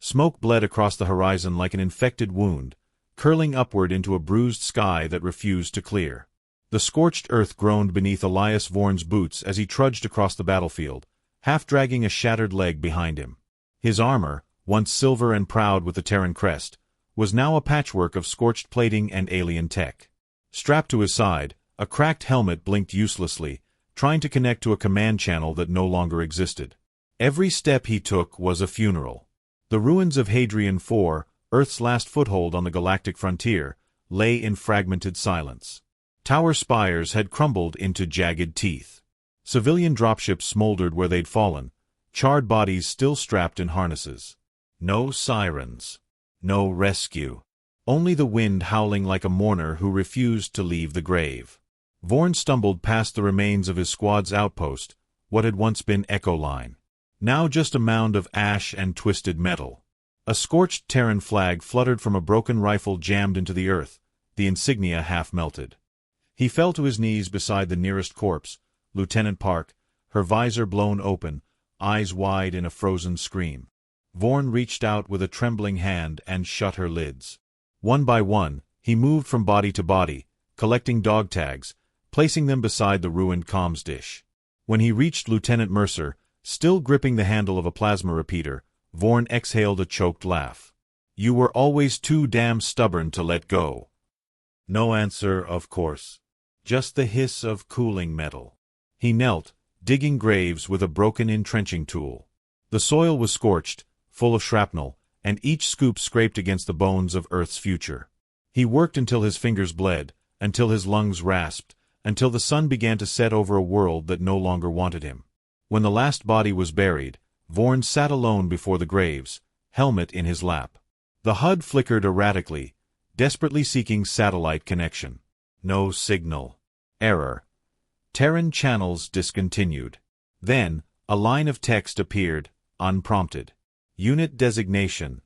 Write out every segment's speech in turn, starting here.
Smoke bled across the horizon like an infected wound, curling upward into a bruised sky that refused to clear. The scorched earth groaned beneath Elias Vorn's boots as he trudged across the battlefield, half dragging a shattered leg behind him. His armor, once silver and proud with the Terran crest, was now a patchwork of scorched plating and alien tech. Strapped to his side, a cracked helmet blinked uselessly, trying to connect to a command channel that no longer existed. Every step he took was a funeral. The ruins of Hadrian IV, Earth's last foothold on the galactic frontier, lay in fragmented silence. Tower spires had crumbled into jagged teeth. Civilian dropships smoldered where they'd fallen, charred bodies still strapped in harnesses. No sirens. No rescue. Only the wind howling like a mourner who refused to leave the grave. Vorn stumbled past the remains of his squad's outpost, what had once been Echo Line. Now just a mound of ash and twisted metal. A scorched Terran flag fluttered from a broken rifle jammed into the earth, the insignia half melted. He fell to his knees beside the nearest corpse, Lieutenant Park, her visor blown open, eyes wide in a frozen scream. Vorn reached out with a trembling hand and shut her lids. One by one, he moved from body to body, collecting dog tags, placing them beside the ruined comms dish. When he reached Lieutenant Mercer, still gripping the handle of a plasma repeater, Vorn exhaled a choked laugh. "You were always too damn stubborn to let go." No answer, of course. Just the hiss of cooling metal. He knelt, digging graves with a broken entrenching tool. The soil was scorched, full of shrapnel, and each scoop scraped against the bones of Earth's future. He worked until his fingers bled, until his lungs rasped, until the sun began to set over a world that no longer wanted him. When the last body was buried, Vorn sat alone before the graves, helmet in his lap. The HUD flickered erratically, desperately seeking satellite connection. No signal. Error. Terran channels discontinued. Then, a line of text appeared, unprompted. Unit designation.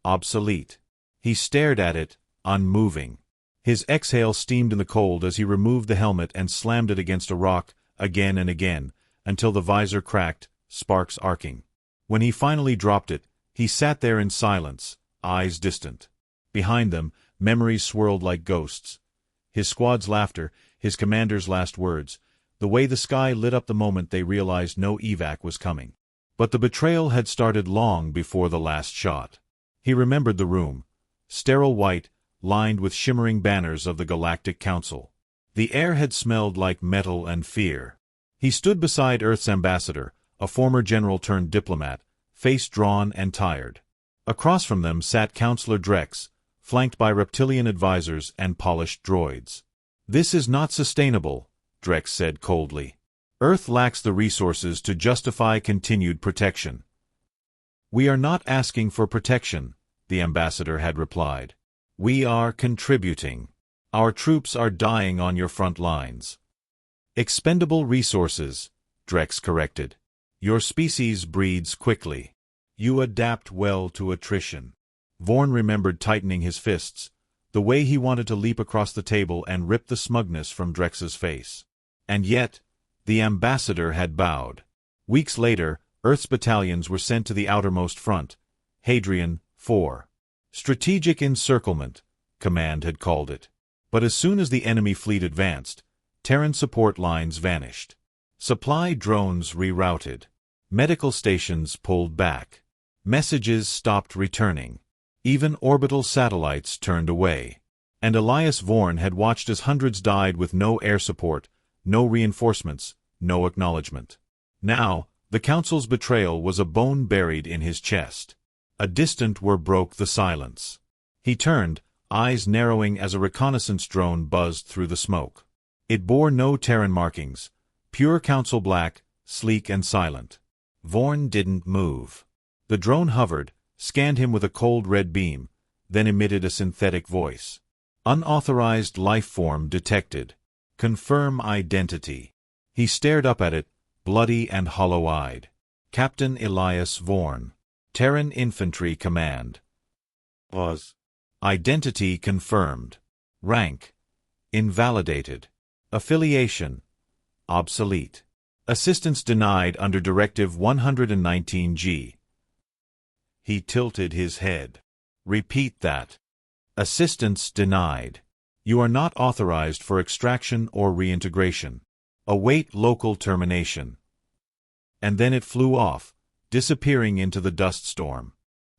Obsolete. He stared at it, unmoving. His exhale steamed in the cold as he removed the helmet and slammed it against a rock, again and again, until the visor cracked, sparks arcing. When he finally dropped it, he sat there in silence, eyes distant. Behind them, memories swirled like ghosts. His squad's laughter, his commander's last words, the way the sky lit up the moment they realized no evac was coming. But the betrayal had started long before the last shot. He remembered the room, sterile white, lined with shimmering banners of the Galactic Council. The air had smelled like metal and fear. He stood beside Earth's ambassador, a former general-turned-diplomat, face drawn and tired. Across from them sat Counselor Drex, flanked by reptilian advisors and polished droids. "This is not sustainable," Drex said coldly. "Earth lacks the resources to justify continued protection." "We are not asking for protection," the ambassador had replied. "We are contributing. Our troops are dying on your front lines." "Expendable resources," Drex corrected. "Your species breeds quickly. You adapt well to attrition." Vorn remembered tightening his fists, the way he wanted to leap across the table and rip the smugness from Drex's face. And yet, the ambassador had bowed. Weeks later, Earth's battalions were sent to the outermost front, Hadrian IV. Strategic encirclement, Command had called it. But as soon as the enemy fleet advanced, Terran support lines vanished. Supply drones rerouted. Medical stations pulled back. Messages stopped returning. Even orbital satellites turned away. And Elias Vorn had watched as hundreds died with no air support, no reinforcements, no acknowledgement. Now, the Council's betrayal was a bone buried in his chest. A distant whir broke the silence. He turned, eyes narrowing as a reconnaissance drone buzzed through the smoke. It bore no Terran markings, pure Council black, sleek and silent. Vorn didn't move. The drone hovered, scanned him with a cold red beam, then emitted a synthetic voice. "Unauthorized life form detected. Confirm identity." He stared up at it, bloody and hollow-eyed. "Captain Elias Vorn. Terran Infantry Command." Pause. Identity confirmed. Rank. Invalidated. Affiliation. Obsolete. Assistance denied under Directive 119G. He tilted his head. Repeat that. Assistance denied. You are not authorized for extraction or reintegration. Await local termination. And then it flew off, disappearing into the dust storm.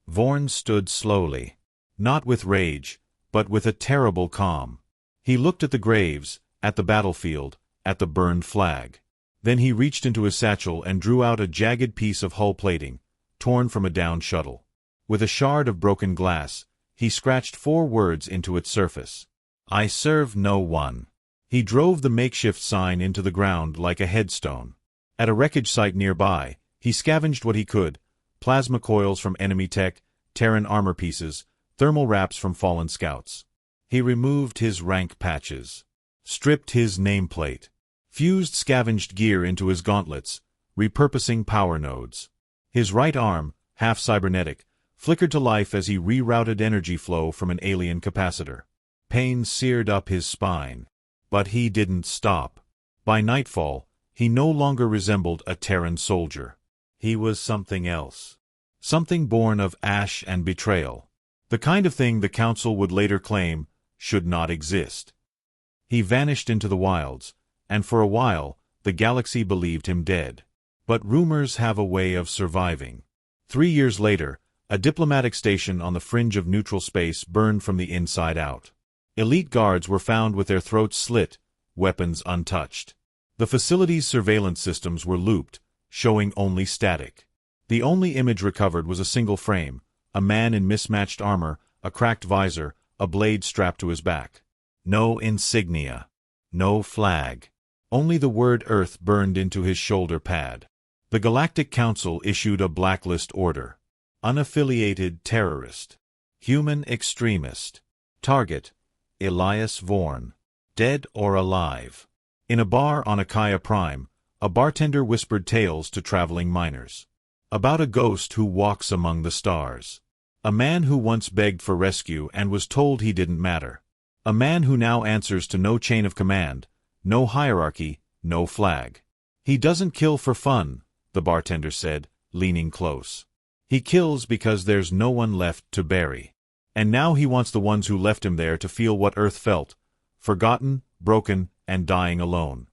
Vorn stood slowly. Not with rage, but with a terrible calm. He looked at the graves, at the battlefield, at the burned flag. Then he reached into his satchel and drew out a jagged piece of hull plating, torn from a downed shuttle. With a shard of broken glass, he scratched 4 words into its surface. I serve no one. He drove the makeshift sign into the ground like a headstone. At a wreckage site nearby, he scavenged what he could: plasma coils from enemy tech, Terran armor pieces, thermal wraps from fallen scouts. He removed his rank patches, stripped his nameplate, fused scavenged gear into his gauntlets, repurposing power nodes. His right arm, half cybernetic, flickered to life as he rerouted energy flow from an alien capacitor. Pain seared up his spine. But he didn't stop. By nightfall, he no longer resembled a Terran soldier. He was something else. Something born of ash and betrayal. The kind of thing the Council would later claim should not exist. He vanished into the wilds, and for a while, the galaxy believed him dead. But rumors have a way of surviving. 3 years later, a diplomatic station on the fringe of neutral space burned from the inside out. Elite guards were found with their throats slit, weapons untouched. The facility's surveillance systems were looped, showing only static. The only image recovered was a single frame: a man in mismatched armor, a cracked visor, a blade strapped to his back. No insignia. No flag. Only the word Earth burned into his shoulder pad. The Galactic Council issued a blacklist order. Unaffiliated terrorist. Human extremist. Target: Elias Vorn. Dead or alive. In a bar on Achaia Prime, a bartender whispered tales to traveling miners. About a ghost who walks among the stars. A man who once begged for rescue and was told he didn't matter. A man who now answers to no chain of command, no hierarchy, no flag. He doesn't kill for fun, the bartender said, leaning close. He kills because there's no one left to bury. And now he wants the ones who left him there to feel what Earth felt: forgotten, broken, and dying alone.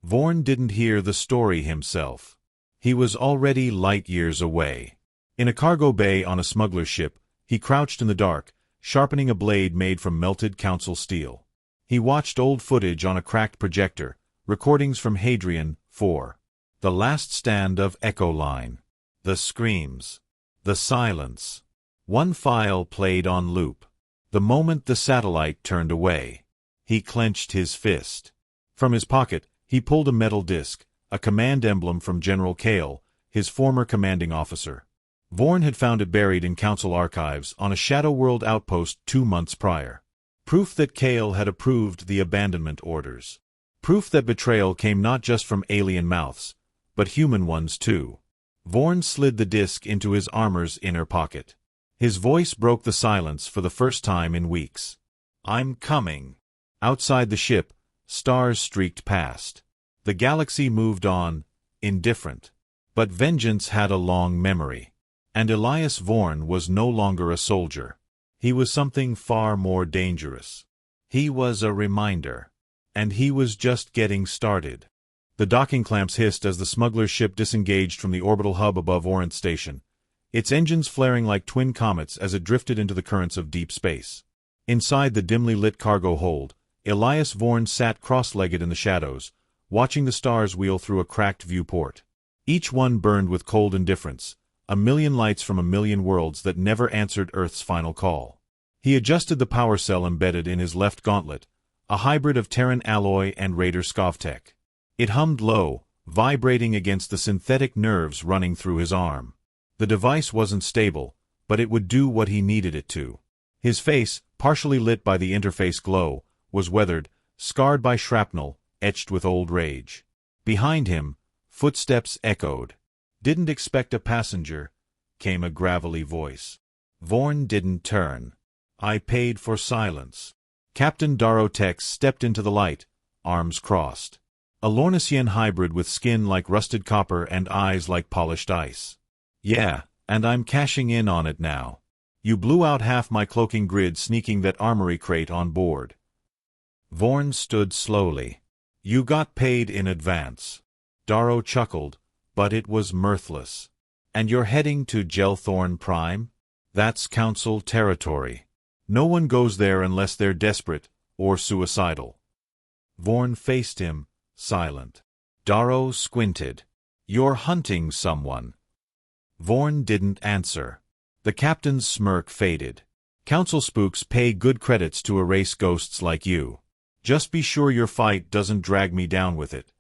Vorn didn't hear the story himself. He was already light years away. In a cargo bay on a smuggler's ship, he crouched in the dark, sharpening a blade made from melted Council steel. He watched old footage on a cracked projector, recordings from Hadrian 4. The last stand of Echo Line. The screams. The silence. One file played on loop. The moment the satellite turned away, he clenched his fist. From his pocket, he pulled a metal disc, a command emblem from General Kale, his former commanding officer. Vorn had found it buried in Council archives on a Shadow World outpost 2 months prior. Proof that Kale had approved the abandonment orders. Proof that betrayal came not just from alien mouths, but human ones too. Vorn slid the disc into his armor's inner pocket. His voice broke the silence for the first time in weeks. I'm coming. Outside the ship, stars streaked past. The galaxy moved on, indifferent. But vengeance had a long memory. And Elias Vorn was no longer a soldier. He was something far more dangerous. He was a reminder. And he was just getting started. The docking clamps hissed as the smuggler's ship disengaged from the orbital hub above Orient Station, its engines flaring like twin comets as it drifted into the currents of deep space. Inside the dimly lit cargo hold, Elias Vorn sat cross-legged in the shadows, watching the stars wheel through a cracked viewport. Each one burned with cold indifference, a million lights from a million worlds that never answered Earth's final call. He adjusted the power cell embedded in his left gauntlet, a hybrid of Terran alloy and Raider Scovtech. It hummed low, vibrating against the synthetic nerves running through his arm. The device wasn't stable, but it would do what he needed it to. His face, partially lit by the interface glow, was weathered, scarred by shrapnel, etched with old rage. Behind him, footsteps echoed. Didn't expect a passenger, came a gravelly voice. Vorn didn't turn. I paid for silence. Captain Darrow Tex stepped into the light, arms crossed. A Lornician hybrid with skin like rusted copper and eyes like polished ice. Yeah, And I'm cashing in on it now. You blew out half my cloaking grid sneaking that armory crate on board. Vorn stood slowly. You got paid in advance. Darrow chuckled, but it was mirthless. And you're heading to Gelthorn Prime? That's Council territory. No one goes there unless they're desperate or suicidal. Vorn faced him, silent. Darrow squinted. You're hunting someone. Vorn didn't answer. The captain's smirk faded. Council spooks pay good credits to erase ghosts like you. Just be sure your fight doesn't drag me down with it.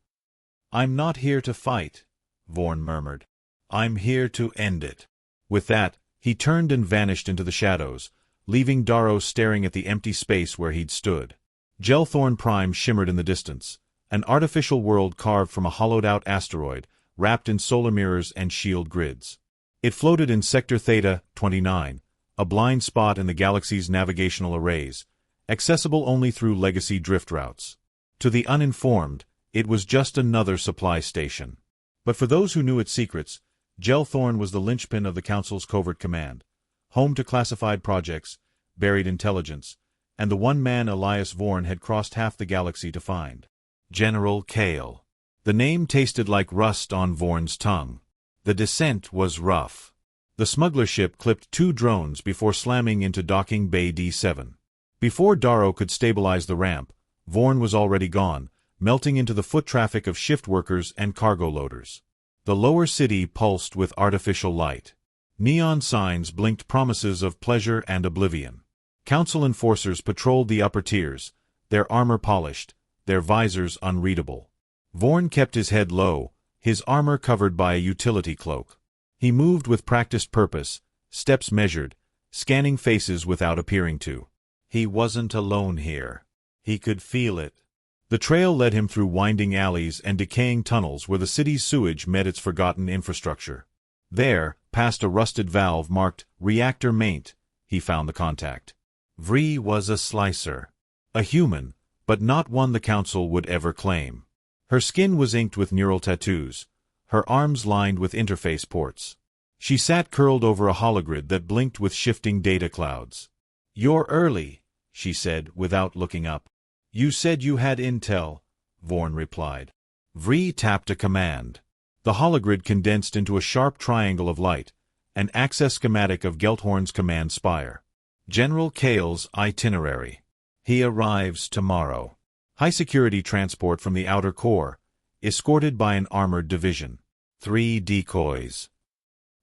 I'm not here to fight, Vorn murmured. I'm here to end it. With that, he turned and vanished into the shadows, leaving Darrow staring at the empty space where he'd stood. Gelthorn Prime shimmered in the distance, an artificial world carved from a hollowed-out asteroid, wrapped in solar mirrors and shield grids. It floated in Sector Theta 29, a blind spot in the galaxy's navigational arrays, accessible only through legacy drift routes. To the uninformed, it was just another supply station. But for those who knew its secrets, Gelthorn was the linchpin of the Council's covert command, home to classified projects, buried intelligence, and the one man Elias Vorn had crossed half the galaxy to find. General Kale. The name tasted like rust on Vorn's tongue. The descent was rough. The smuggler ship clipped 2 drones before slamming into docking bay D7. Before Darrow could stabilize the ramp, Vorn was already gone, melting into the foot traffic of shift workers and cargo loaders. The lower city pulsed with artificial light. Neon signs blinked promises of pleasure and oblivion. Council enforcers patrolled the upper tiers, their armor polished, their visors unreadable. Vorn kept his head low, his armor covered by a utility cloak. He moved with practiced purpose, steps measured, scanning faces without appearing to. He wasn't alone here. He could feel it. The trail led him through winding alleys and decaying tunnels where the city's sewage met its forgotten infrastructure. There, past a rusted valve marked Reactor Maint, he found the contact. Vree was a slicer. A human, but not one the Council would ever claim. Her skin was inked with neural tattoos, her arms lined with interface ports. She sat curled over a hologrid that blinked with shifting data clouds. "You're early," she said without looking up. "You said you had intel," Vorn replied. Vree tapped a command. The hologrid condensed into a sharp triangle of light, an access schematic of Gelthorn's command spire. General Kale's itinerary. He arrives tomorrow. High-security transport from the outer core, escorted by an armored division. 3 decoys.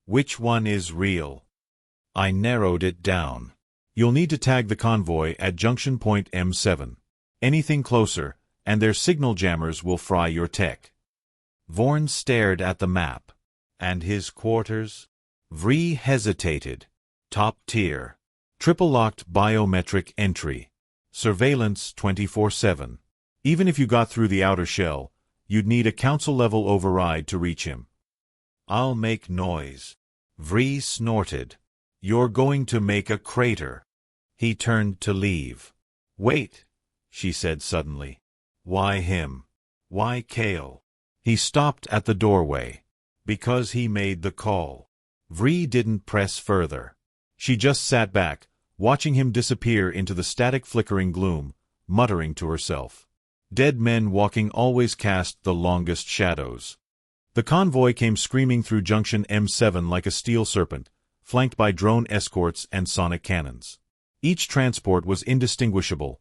Which one is real? I narrowed it down. You'll need to tag the convoy at junction point M7. Anything closer, and their signal jammers will fry your tech. Vorn stared at the map. And his quarters? Vree hesitated. Top tier. Triple-locked biometric entry. Surveillance 24/7. Even if you got through the outer shell, you'd need a council-level override to reach him. I'll make noise. Vree snorted. You're going to make a crater. He turned to leave. Wait, she said suddenly. Why him? Why Kale? He stopped at the doorway. Because he made the call. Vree didn't press further. She just sat back, watching him disappear into the static flickering gloom, muttering to herself. Dead men walking always cast the longest shadows. The convoy came screaming through junction M7 like a steel serpent, flanked by drone escorts and sonic cannons. Each transport was indistinguishable,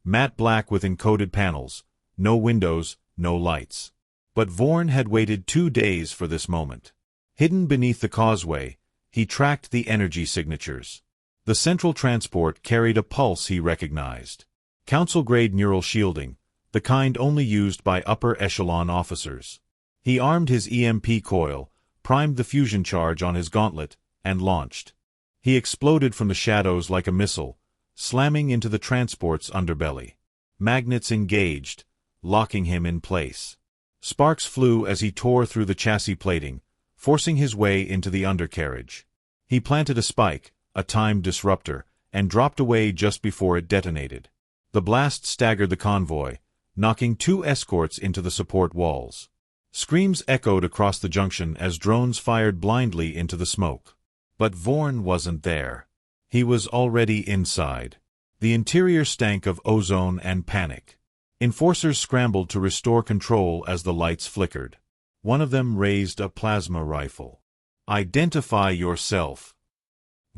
matte black with encoded panels, no windows, no lights. But Vorn had waited 2 days for this moment. Hidden beneath the causeway, he tracked the energy signatures. The central transport carried a pulse he recognized. Council-grade neural shielding, the kind only used by upper-echelon officers. He armed his EMP coil, primed the fusion charge on his gauntlet, and launched. He exploded from the shadows like a missile, slamming into the transport's underbelly. Magnets engaged, locking him in place. Sparks flew as he tore through the chassis plating, forcing his way into the undercarriage. He planted a spike, a timed disruptor, and dropped away just before it detonated. The blast staggered the convoy, knocking 2 escorts into the support walls. Screams echoed across the junction as drones fired blindly into the smoke. But Vorn wasn't there. He was already inside. The interior stank of ozone and panic. Enforcers scrambled to restore control as the lights flickered. One of them raised a plasma rifle. "Identify yourself."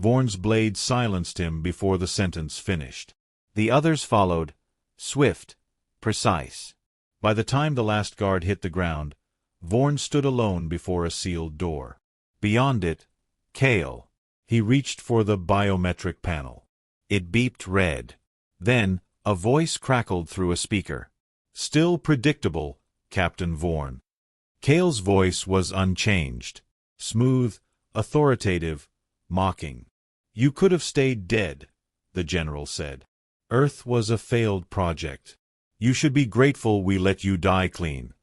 Vorn's blade silenced him before the sentence finished. The others followed, swift, precise. By the time the last guard hit the ground, Vorn stood alone before a sealed door. Beyond it, Kale. He reached for the biometric panel. It beeped red. Then, a voice crackled through a speaker. "Still predictable, Captain Vorn." Kale's voice was unchanged. Smooth, authoritative, mocking. "You could have stayed dead," the general said. "Earth was a failed project. You should be grateful we let you die clean."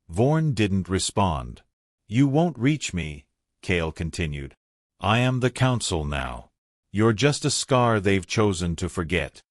Vorn didn't respond. "You won't reach me," Kale continued. "I am the Council now. You're just a scar they've chosen to forget."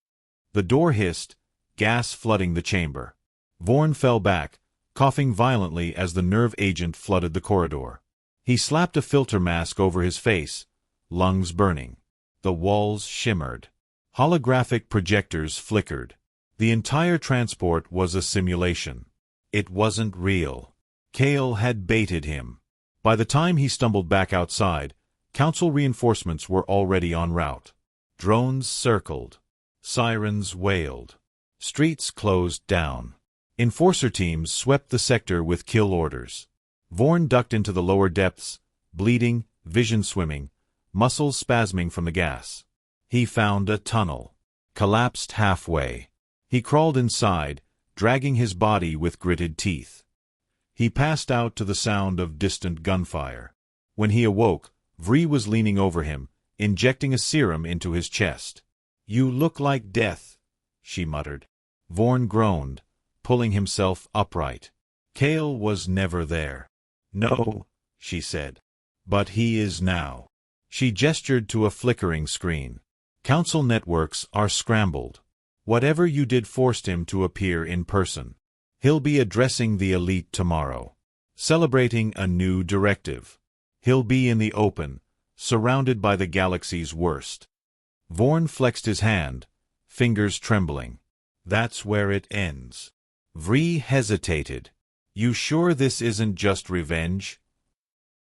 The door hissed, gas flooding the chamber. Vorn fell back, coughing violently as the nerve agent flooded the corridor. He slapped a filter mask over his face, lungs burning. The walls shimmered. Holographic projectors flickered. The entire transport was a simulation. It wasn't real. Kale had baited him. By the time he stumbled back outside, Council reinforcements were already en route. Drones circled. Sirens wailed. Streets closed down. Enforcer teams swept the sector with kill orders. Vorn ducked into the lower depths, bleeding, vision swimming, muscles spasming from the gas. He found a tunnel. Collapsed halfway. He crawled inside, dragging his body with gritted teeth. He passed out to the sound of distant gunfire. When he awoke, Vree was leaning over him, injecting a serum into his chest. "You look like death," she muttered. Vorn groaned, pulling himself upright. Kale was never there. "No," she said. "But he is now." She gestured to a flickering screen. "Council networks are scrambled. Whatever you did forced him to appear in person. He'll be addressing the elite tomorrow, celebrating a new directive. He'll be in the open, surrounded by the galaxy's worst." Vorn flexed his hand, fingers trembling. "That's where it ends." Vree hesitated. "You sure this isn't just revenge?"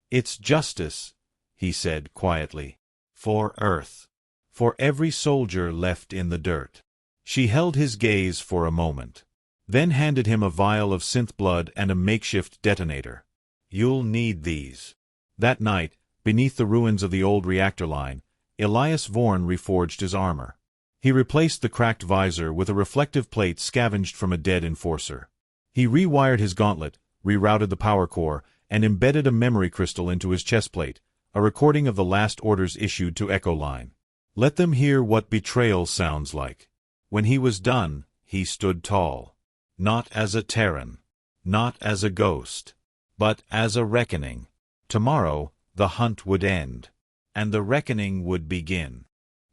"It's justice," he said quietly. "For Earth. For every soldier left in the dirt." She held his gaze for a moment, then handed him a vial of synth blood and a makeshift detonator. "You'll need these." That night, beneath the ruins of the old reactor line, Elias Vorn reforged his armor. He replaced the cracked visor with a reflective plate scavenged from a dead enforcer. He rewired his gauntlet, rerouted the power core, and embedded a memory crystal into his chestplate, a recording of the last orders issued to Echo Line. Let them hear what betrayal sounds like. When he was done, he stood tall. Not as a Terran, not as a ghost, but as a reckoning. Tomorrow, the hunt would end, and the reckoning would begin.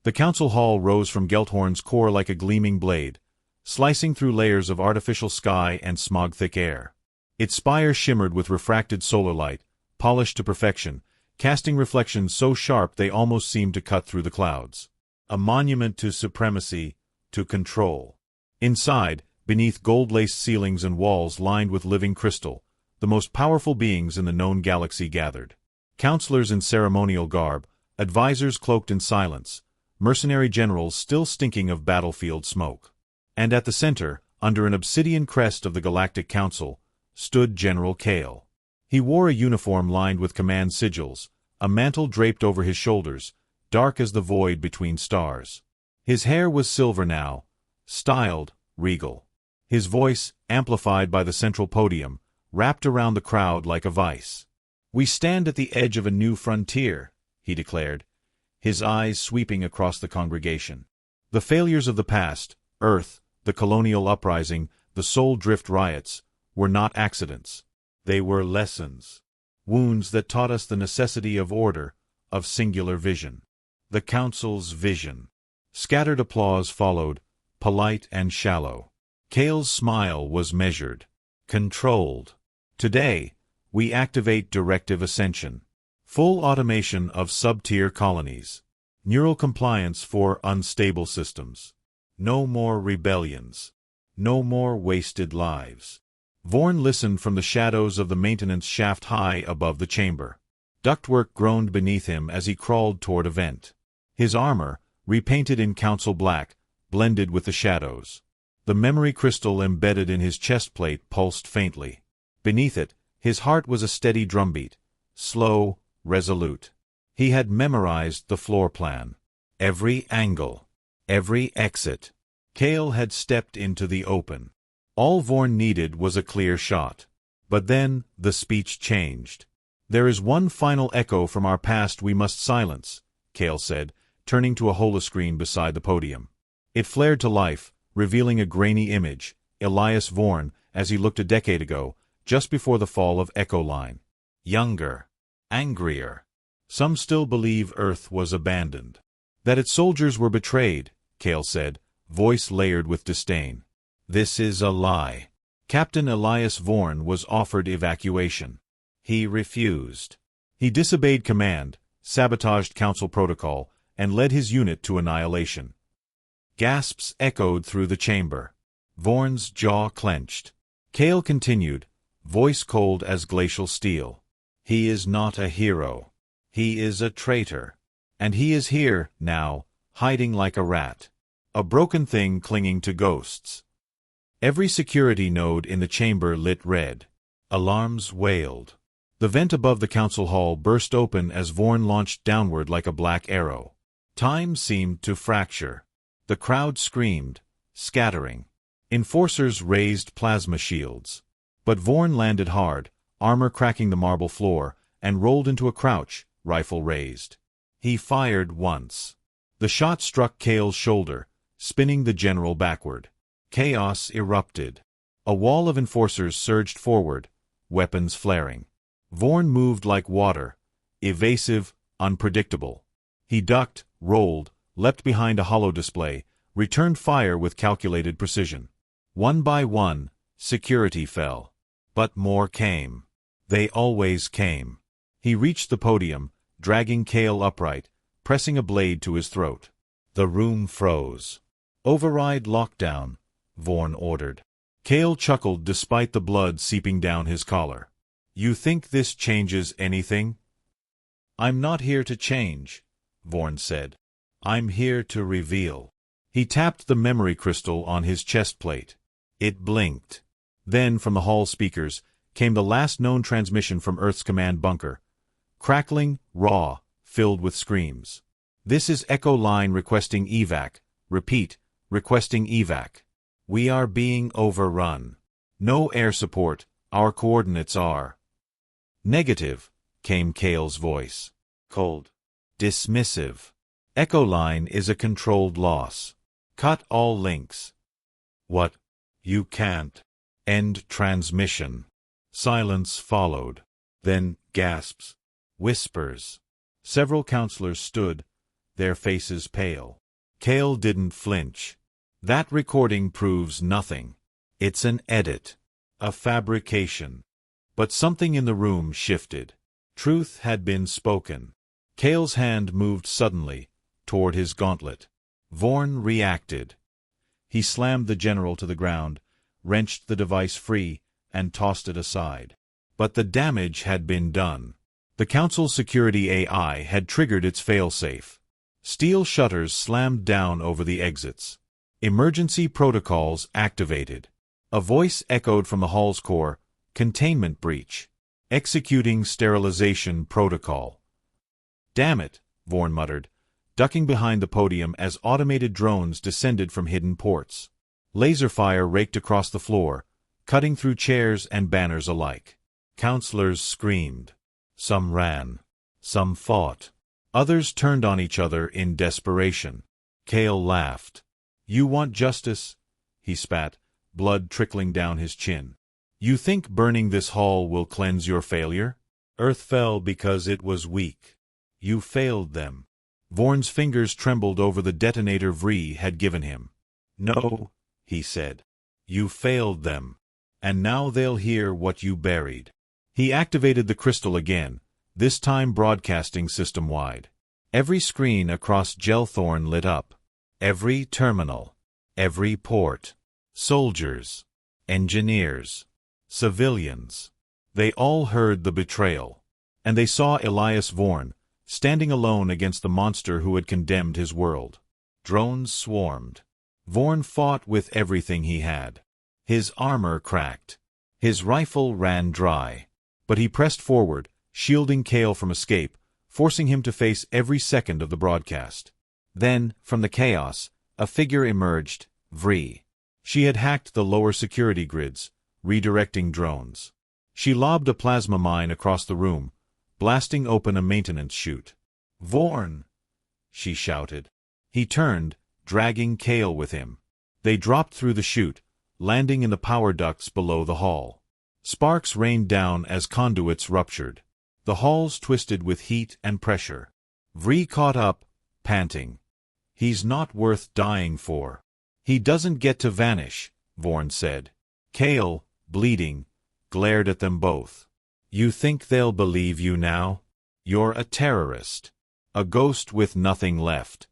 The council hall rose from Gelthorn's core like a gleaming blade, slicing through layers of artificial sky and smog-thick air. Its spire shimmered with refracted solar light, polished to perfection, casting reflections so sharp they almost seemed to cut through the clouds. A monument to supremacy, to control. Inside, beneath gold-laced ceilings and walls lined with living crystal, the most powerful beings in the known galaxy gathered. Counselors in ceremonial garb, advisors cloaked in silence, mercenary generals still stinking of battlefield smoke. And at the center, under an obsidian crest of the Galactic Council, stood General Kale. He wore a uniform lined with command sigils, a mantle draped over his shoulders, dark as the void between stars. His hair was silver now, styled, regal. His voice, amplified by the central podium, wrapped around the crowd like a vice. "We stand at the edge of a new frontier," he declared, his eyes sweeping across the congregation. The failures of the past, Earth, the colonial uprising, the Soul Drift riots, were not accidents. They were lessons. Wounds that taught us the necessity of order, of singular vision. The Council's vision. Scattered applause followed, polite and shallow. Kale's smile was measured, controlled. "Today, we activate Directive Ascension. Full automation of sub-tier colonies. Neural compliance for unstable systems. No more rebellions. No more wasted lives. Vorn listened from the shadows of the maintenance shaft high above the chamber. Ductwork groaned beneath him as he crawled toward a vent. His armor, repainted in council black, blended with the shadows. The memory crystal embedded in his chest plate pulsed faintly. Beneath it, his heart was a steady drumbeat, slow, resolute. He had memorized the floor plan. Every angle. Every exit. Kale had stepped into the open. All Vorn needed was a clear shot. But then, the speech changed. "There is one final echo from our past we must silence," Kale said, turning to a holoscreen beside the podium. It flared to life, revealing a grainy image, Elias Vorn, as he looked a decade ago, just before the fall of Echo Line. Younger. Angrier. Some still believe Earth was abandoned. That its soldiers were betrayed, Kale said, voice layered with disdain. This is a lie. Captain Elias Vorn was offered evacuation. He refused. He disobeyed command, sabotaged council protocol, and led his unit to annihilation. Gasps echoed through the chamber. Vorn's jaw clenched. Kale continued, voice cold as glacial steel. He is not a hero. He is a traitor. And he is here, now, hiding like a rat. A broken thing clinging to ghosts. Every security node in the chamber lit red. Alarms wailed. The vent above the council hall burst open as Vorn launched downward like a black arrow. Time seemed to fracture. The crowd screamed, scattering. Enforcers raised plasma shields. But Vorn landed hard, armor cracking the marble floor, and rolled into a crouch, rifle raised. He fired once. The shot struck Kale's shoulder, spinning the general backward. Chaos erupted. A wall of enforcers surged forward, weapons flaring. Vorn moved like water, evasive, unpredictable. He ducked, rolled, leapt behind a hollow display, returned fire with calculated precision. One by one, security fell. But more came. They always came. He reached the podium, dragging Kale upright, pressing a blade to his throat. The room froze. Override lockdown, Vorn ordered. Kale chuckled despite the blood seeping down his collar. You think this changes anything? I'm not here to change, Vorn said. I'm here to reveal. He tapped the memory crystal on his chest plate. It blinked. Then, from the hall speakers, came the last known transmission from Earth's command bunker. Crackling, raw, filled with screams. This is Echo Line requesting evac. Repeat, requesting evac. We are being overrun. No air support, our coordinates are. Negative, came Kale's voice. Cold. Dismissive. Echo Line is a controlled loss. Cut all links. What? You can't. End transmission. Silence followed. Then gasps. Whispers. Several counselors stood, their faces pale. Kale didn't flinch. That recording proves nothing. It's an edit. A fabrication. But something in the room shifted. Truth had been spoken. Kale's hand moved suddenly, toward his gauntlet. Vorn reacted. He slammed the general to the ground, wrenched the device free, and tossed it aside. But the damage had been done. The Council's security AI had triggered its failsafe. Steel shutters slammed down over the exits. Emergency protocols activated. A voice echoed from the hall's core, containment breach. Executing sterilization protocol. Damn it, Vorn muttered, ducking behind the podium as automated drones descended from hidden ports. Laser fire raked across the floor, cutting through chairs and banners alike. Counselors screamed. Some ran. Some fought. Others turned on each other in desperation. Kale laughed. You want justice? He spat, blood trickling down his chin. You think burning this hall will cleanse your failure? Earth fell because it was weak. You failed them. Vorn's fingers trembled over the detonator Vree had given him. No, he said. You failed them. And now they'll hear what you buried. He activated the crystal again, this time broadcasting system-wide. Every screen across Gelthorn lit up. Every terminal. Every port. Soldiers. Engineers. Civilians. They all heard the betrayal. And they saw Elias Vorn, standing alone against the monster who had condemned his world. Drones swarmed. Vorn fought with everything he had. His armor cracked. His rifle ran dry. But he pressed forward, shielding Kale from escape, forcing him to face every second of the broadcast. Then, from the chaos, a figure emerged, Vree. She had hacked the lower security grids, redirecting drones. She lobbed a plasma mine across the room, blasting open a maintenance chute. "Vorn!" she shouted. He turned, dragging Kale with him. They dropped through the chute, landing in the power ducts below the hall. Sparks rained down as conduits ruptured. The halls twisted with heat and pressure. Vree caught up, panting. "He's not worth dying for. He doesn't get to vanish," Vorn said. Kale, bleeding, glared at them both. "You think they'll believe you now? You're a terrorist. A ghost with nothing left."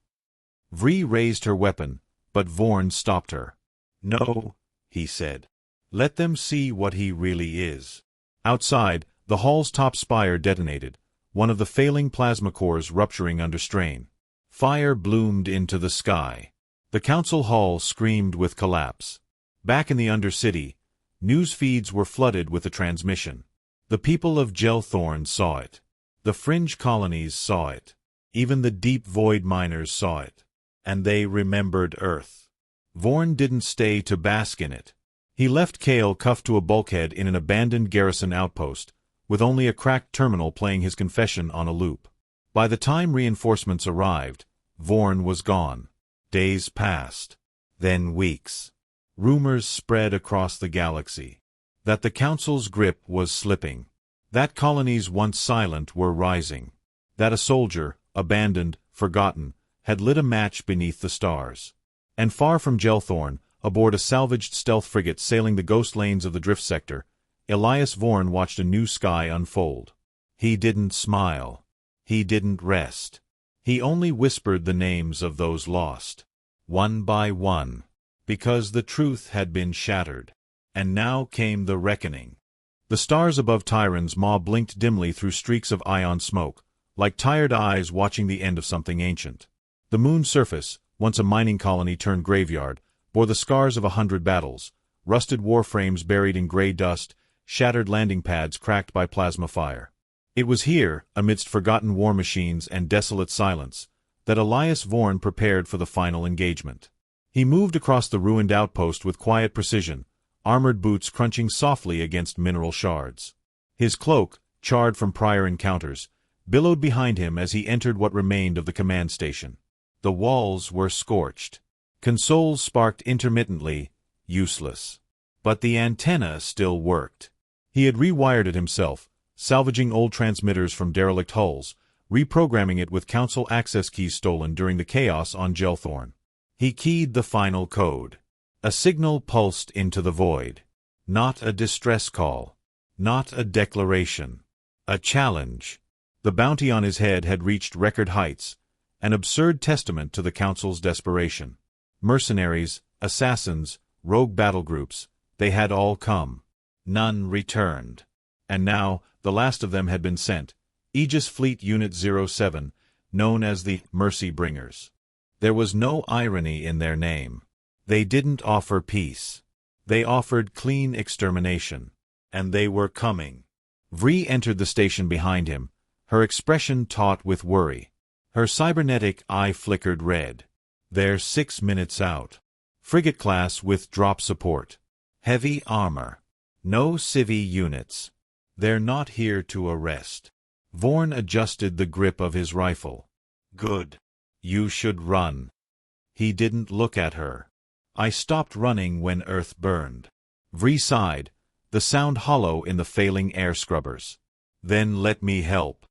Vree raised her weapon, but Vorn stopped her. "No," he said. "Let them see what he really is." Outside, the hall's top spire detonated, one of the failing plasma cores rupturing under strain. Fire bloomed into the sky. The council hall screamed with collapse. Back in the Undercity, news feeds were flooded with the transmission. The people of Gelthorn saw it. The fringe colonies saw it. Even the deep void miners saw it. And they remembered Earth. Vorn didn't stay to bask in it. He left Kale cuffed to a bulkhead in an abandoned garrison outpost, with only a cracked terminal playing his confession on a loop. By the time reinforcements arrived, Vorn was gone. Days passed. Then weeks. Rumors spread across the galaxy. That the Council's grip was slipping. That colonies once silent were rising. That a soldier, abandoned, forgotten, had lit a match beneath the stars. And far from Gelthorn, aboard a salvaged stealth frigate sailing the ghost lanes of the drift sector, Elias Vorn watched a new sky unfold. He didn't smile. He didn't rest. He only whispered the names of those lost, one by one, because the truth had been shattered. And now came the reckoning. The stars above Tyron's maw blinked dimly through streaks of ion smoke, like tired eyes watching the end of something ancient. The moon's surface, once a mining colony turned graveyard, bore the scars of 100 battles, rusted warframes buried in gray dust, shattered landing pads cracked by plasma fire. It was here, amidst forgotten war machines and desolate silence, that Elias Vorn prepared for the final engagement. He moved across the ruined outpost with quiet precision, armored boots crunching softly against mineral shards. His cloak, charred from prior encounters, billowed behind him as he entered what remained of the command station. The walls were scorched. Consoles sparked intermittently, useless. But the antenna still worked. He had rewired it himself, salvaging old transmitters from derelict hulls, reprogramming it with Council access keys stolen during the chaos on Gelthorn. He keyed the final code. A signal pulsed into the void. Not a distress call. Not a declaration. A challenge. The bounty on his head had reached record heights, an absurd testament to the Council's desperation. Mercenaries, assassins, rogue battle groups, they had all come. None returned. And now, the last of them had been sent, Aegis Fleet Unit 07, known as the Mercy Bringers. There was no irony in their name. They didn't offer peace. They offered clean extermination. And they were coming. Vree entered the station behind him, her expression taut with worry. Her cybernetic eye flickered red. They're 6 minutes out. Frigate class with drop support. Heavy armor. No civvy units. They're not here to arrest. Vorn adjusted the grip of his rifle. Good. You should run. He didn't look at her. I stopped running when Earth burned. Vree sighed, the sound hollow in the failing air scrubbers. Then let me help.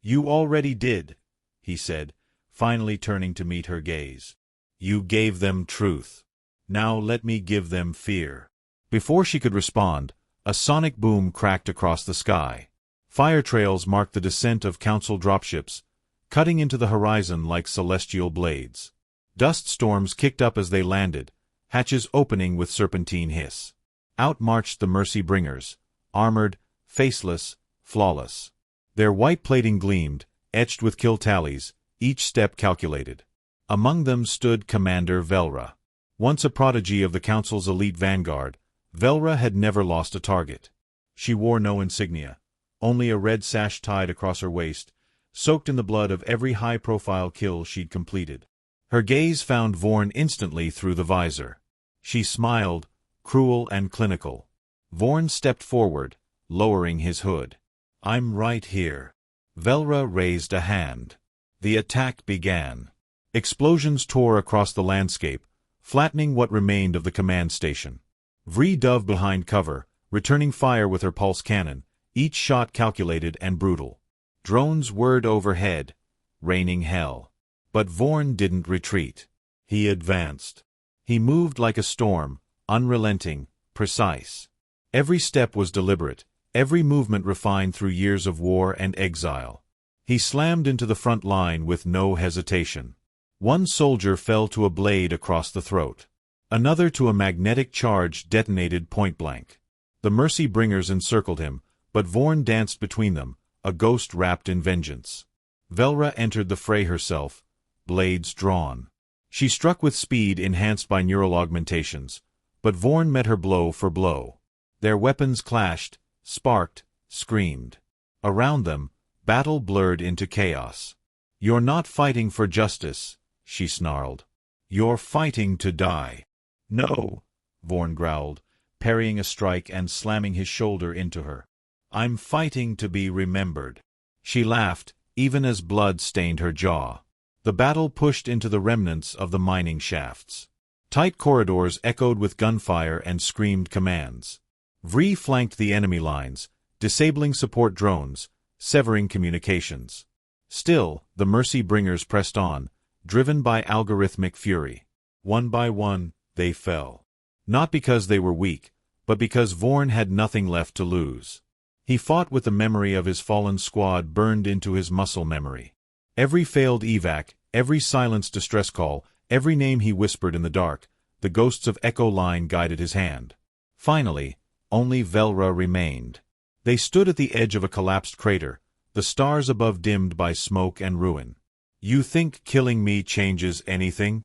You already did, he said, finally turning to meet her gaze. You gave them truth. Now let me give them fear. Before she could respond, a sonic boom cracked across the sky. Fire trails marked the descent of Council dropships, cutting into the horizon like celestial blades. Dust storms kicked up as they landed, hatches opening with serpentine hiss. Out marched the Mercy Bringers, armored, faceless, flawless. Their white plating gleamed, etched with kill tallies, each step calculated. Among them stood Commander Velra. Once a prodigy of the Council's elite vanguard, Velra had never lost a target. She wore no insignia, only a red sash tied across her waist, soaked in the blood of every high-profile kill she'd completed. Her gaze found Vorn instantly through the visor. She smiled, cruel and clinical. Vorn stepped forward, lowering his hood. "I'm right here." Velra raised a hand. The attack began. Explosions tore across the landscape, flattening what remained of the command station. Vree dove behind cover, returning fire with her pulse cannon, each shot calculated and brutal. Drones whirred overhead, raining hell. But Vorn didn't retreat. He advanced. He moved like a storm, unrelenting, precise. Every step was deliberate, every movement refined through years of war and exile. He slammed into the front line with no hesitation. One soldier fell to a blade across the throat. Another to a magnetic charge detonated point-blank. The Mercy Bringers encircled him, but Vorn danced between them, a ghost wrapped in vengeance. Velra entered the fray herself, blades drawn. She struck with speed enhanced by neural augmentations, but Vorn met her blow for blow. Their weapons clashed, sparked, screamed. Around them, battle blurred into chaos. "You're not fighting for justice," she snarled. "You're fighting to die." "No," Vorn growled, parrying a strike and slamming his shoulder into her. "I'm fighting to be remembered." She laughed, even as blood stained her jaw. The battle pushed into the remnants of the mining shafts. Tight corridors echoed with gunfire and screamed commands. Vree flanked the enemy lines, disabling support drones, severing communications. Still, the Mercy Bringers pressed on, driven by algorithmic fury. One by one, they fell. Not because they were weak, but because Vorn had nothing left to lose. He fought with the memory of his fallen squad burned into his muscle memory. Every failed evac, every silenced distress call, every name he whispered in the dark, the ghosts of Echo Line guided his hand. Finally, only Velra remained. They stood at the edge of a collapsed crater, the stars above dimmed by smoke and ruin. "You think killing me changes anything?"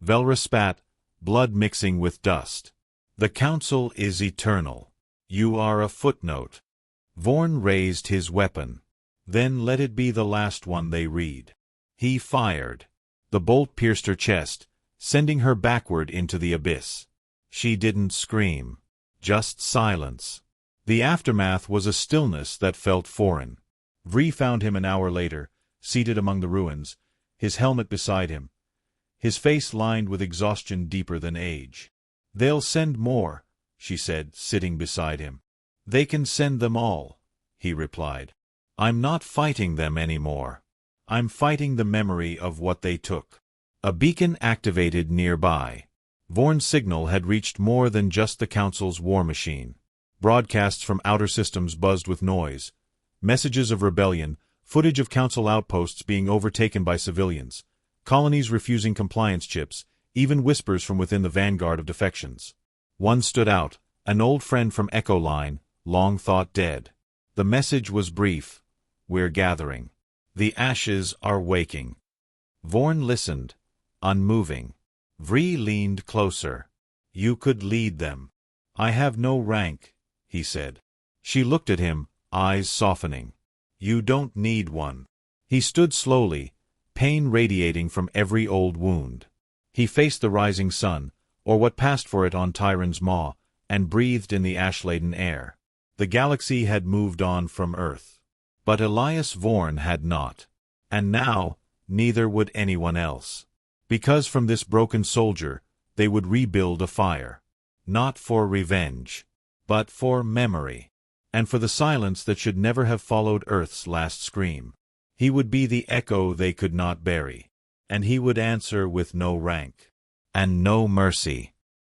Velra spat, blood mixing with dust. "The Council is eternal. You are a footnote." Vorn raised his weapon. "Then let it be the last one they read." He fired. The bolt pierced her chest, sending her backward into the abyss. She didn't scream. Just silence. The aftermath was a stillness that felt foreign. Vree found him an hour later, seated among the ruins, his helmet beside him, his face lined with exhaustion deeper than age. "They'll send more," she said, sitting beside him. "They can send them all," he replied. "I'm not fighting them anymore. I'm fighting the memory of what they took." A beacon activated nearby. Vorn's signal had reached more than just the Council's war machine. Broadcasts from outer systems buzzed with noise. Messages of rebellion, footage of Council outposts being overtaken by civilians, colonies refusing compliance chips, even whispers from within the vanguard of defections. One stood out, an old friend from Echo Line, long thought dead. The message was brief. "We're gathering. The ashes are waking." Vorn listened, unmoving. Vree leaned closer. "You could lead them." "I have no rank," he said. She looked at him, eyes softening. "You don't need one." He stood slowly, pain radiating from every old wound. He faced the rising sun, or what passed for it on Tyron's maw, and breathed in the ash-laden air. The galaxy had moved on from Earth. But Elias Vorn had not. And now, neither would anyone else. Because from this broken soldier, they would rebuild a fire. Not for revenge, but for memory. And for the silence that should never have followed Earth's last scream. He would be the echo they could not bury. And he would answer with no rank. And no mercy.